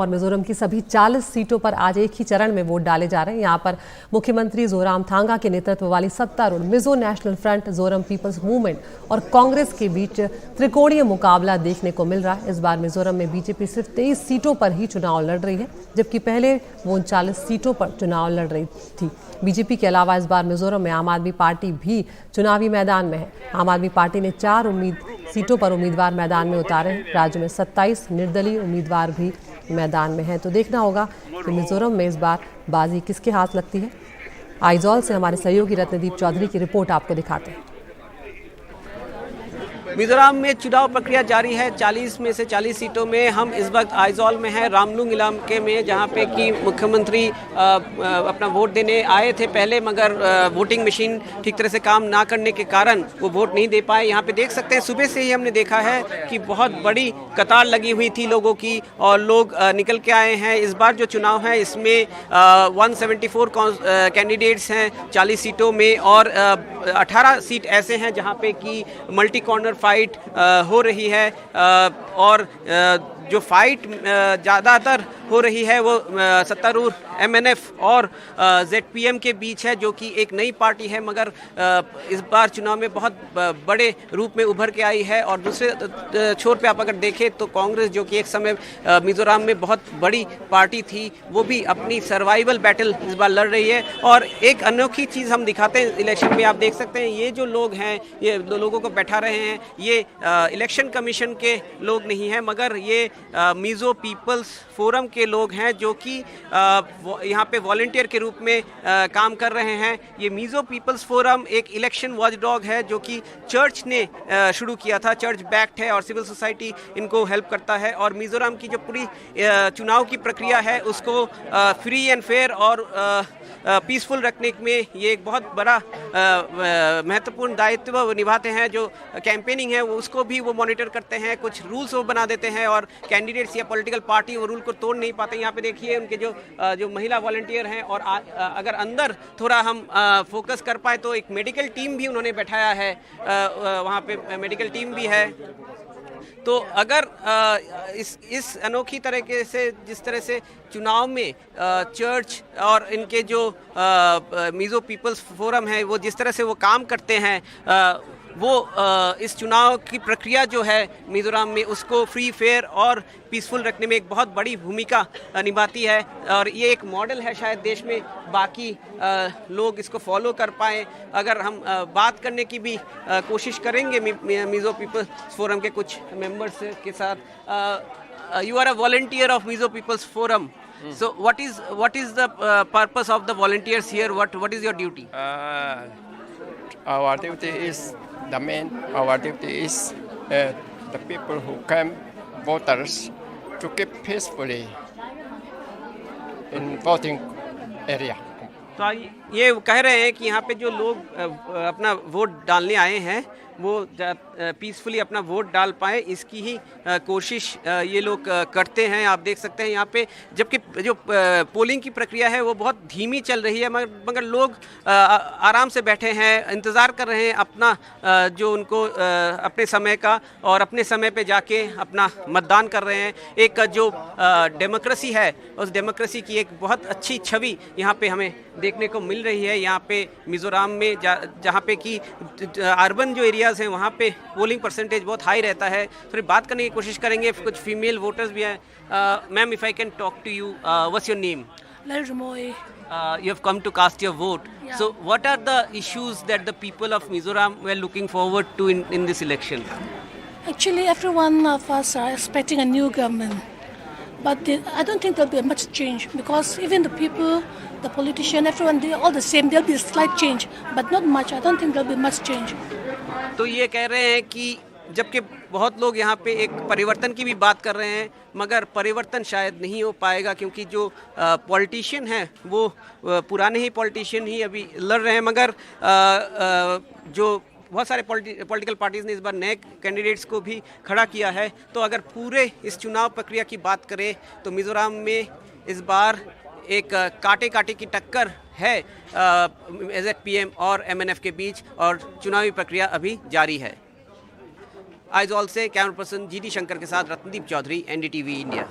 और मिजोरम की सभी 40 सीटों पर आज एक ही चरण में वोट डाले जा रहे हैं। यहाँ पर मुख्यमंत्री जोरामथांगा के नेतृत्व वाली सत्तारूढ़ Mizo national front, Zoram people's movement और कांग्रेस के बीच त्रिकोणीय मुकाबला देखने को मिल रहा है। इस बार मिजोरम में बीजेपी सिर्फ 23 सीटों पर ही चुनाव लड़ रही है, जबकि पहले वो 39 सीटों पर चुनाव लड़ रही थी। बीजेपी के अलावा इस बार मिजोरम में आम आदमी पार्टी भी चुनावी मैदान में है। आम आदमी पार्टी ने 4 सीटों पर उम्मीदवार मैदान में उतारे हैं। राज्य में 27 निर्दलीय उम्मीदवार भी मैदान में है। तो देखना होगा कि मिजोरम में इस बार बाजी किसके हाथ लगती है। आइजॉल से हमारे सहयोगी रत्नदीप चौधरी की रिपोर्ट आपको दिखाते हैं। मिजोरम में चुनाव प्रक्रिया जारी है। 40 में से 40 सीटों में हम इस वक्त आइजॉल में हैं, रामलुंग इलाके में, जहां पे कि मुख्यमंत्री अपना वोट देने आए थे पहले, मगर वोटिंग मशीन ठीक तरह से काम ना करने के कारण वो वोट नहीं दे पाए। यहां पे देख सकते हैं, सुबह से ही हमने देखा है कि बहुत बड़ी कतार लगी हुई थी लोगों की और लोग निकल के आए हैं। इस बार जो चुनाव है इसमें 174 कैंडिडेट्स हैं 40 सीटों में, और 18 सीट ऐसे हैं जहां पे कि मल्टी कॉर्नर फाइट हो रही है। और जो फाइट ज़्यादातर हो रही है वो सत्तारूढ़ MNF और ZPM के बीच है, जो कि एक नई पार्टी है, मगर इस बार चुनाव में बहुत बड़े रूप में उभर के आई है। और दूसरे छोर पे आप अगर देखें तो कांग्रेस, जो कि एक समय मिजोरम में बहुत बड़ी पार्टी थी, वो भी अपनी सर्वाइवल बैटल इस बार लड़ रही है। और एक अनोखी चीज़ हम दिखाते हैं इलेक्शन में, आप देख सकते हैं ये जो लोग हैं, ये लोगों को बैठा रहे हैं, ये इलेक्शन कमीशन के लोग नहीं हैं, मगर ये मिजो पीपल्स फोरम के लोग हैं, जो कि यहाँ पे वॉलंटियर के रूप में काम कर रहे हैं। ये मिजो पीपल्स फोरम एक इलेक्शन वॉचडॉग है, जो कि चर्च ने शुरू किया था। चर्च बैक्ड है और सिविल सोसाइटी इनको हेल्प करता है। और मिजोरम की जो पूरी चुनाव की प्रक्रिया है उसको फ्री एंड फेयर और पीसफुल रखने में ये एक बहुत बड़ा महत्वपूर्ण दायित्व निभाते हैं। जो कैंपेनिंग है उसको भी वो मॉनिटर करते हैं, कुछ रूल्स वो बना देते हैं, और कैंडिडेट्स या पॉलिटिकल पार्टी वो रूल को तोड़ नहीं पाते। यहाँ पे देखिए उनके जो महिला वॉलंटियर हैं। और अगर अंदर थोड़ा हम फोकस कर पाए तो एक मेडिकल टीम भी उन्होंने बैठाया है, वहाँ पे मेडिकल टीम भी है। तो अगर इस अनोखी तरीके से, जिस तरह से चुनाव में चर्च और इनके जो मिजो पीपल्स फोरम है वो जिस तरह से वो काम करते हैं, वो इस चुनाव की प्रक्रिया जो है मिजोरम में उसको फ्री फेयर और पीसफुल रखने में एक बहुत बड़ी भूमिका निभाती है। और ये एक मॉडल है, शायद देश में बाकी लोग इसको फॉलो कर पाएँ। अगर हम बात करने की भी कोशिश करेंगे मिजो पीपल्स फोरम के कुछ मेंबर्स के साथ, you are a volunteer of Mizo people's forum, so what is the purpose of the volunteers here? What is your duty? Our duty is our duty is the people who come, voters, to keep peacefully in voting area. तो ये कह रहे हैं कि यहाँ पे जो लोग अपना वोट डालने आए हैं वो पीसफुली अपना वोट डाल पाए, इसकी ही कोशिश ये लोग करते हैं। आप देख सकते हैं यहाँ पे, जबकि जो पोलिंग की प्रक्रिया है वो बहुत धीमी चल रही है, मगर लोग आराम से बैठे हैं, इंतज़ार कर रहे हैं अपना जो उनको अपने समय का, और अपने समय पे जाके अपना मतदान कर रहे हैं। एक जो डेमोक्रेसी है उस डेमोक्रेसी की एक बहुत अच्छी छवि यहाँ पे हमें देखने को मिल रही है। यहाँ पे मिजोरम में जहाँ पे कि अर्बन जो एरियाज़ हैं वहाँ पे पोलिंग परसेंटेज बहुत हाई रहता है। थोड़ी बात करने की कोशिश करेंगे, कुछ फीमेल वोटर्स भी हैं। Ma'am, if I can talk to you, what's your name? Lalrumoy. You have come to cast your vote. Yeah. So what are the issues that the people of Mizoram were looking forward to in this election? Actually, every one of us are expecting a new government. But I don't think there'll be much change, because even the people, the politician, everyone, they're all the same. There'll be a slight change, but not much. I don't think there'll be much change. तो ये कह रहे हैं कि जबकि बहुत लोग यहाँ पे एक परिवर्तन की भी बात कर रहे हैं, मगर परिवर्तन शायद नहीं हो पाएगा, क्योंकि जो पॉलिटिशियन हैं वो पुराने ही पॉलिटिशियन ही अभी लड़ रहे हैं। मगर जो बहुत सारे पॉलिटिकल पार्टीज़ ने इस बार नए कैंडिडेट्स को भी खड़ा किया है। तो अगर पूरे इस चुनाव प्रक्रिया की बात करें तो मिजोरम में इस बार एक कांटे की टक्कर है ZPM और MNF के बीच, और चुनावी प्रक्रिया अभी जारी है। आइजॉल से कैमरा पर्सन GD शंकर के साथ रत्नदीप चौधरी, NDTV इंडिया।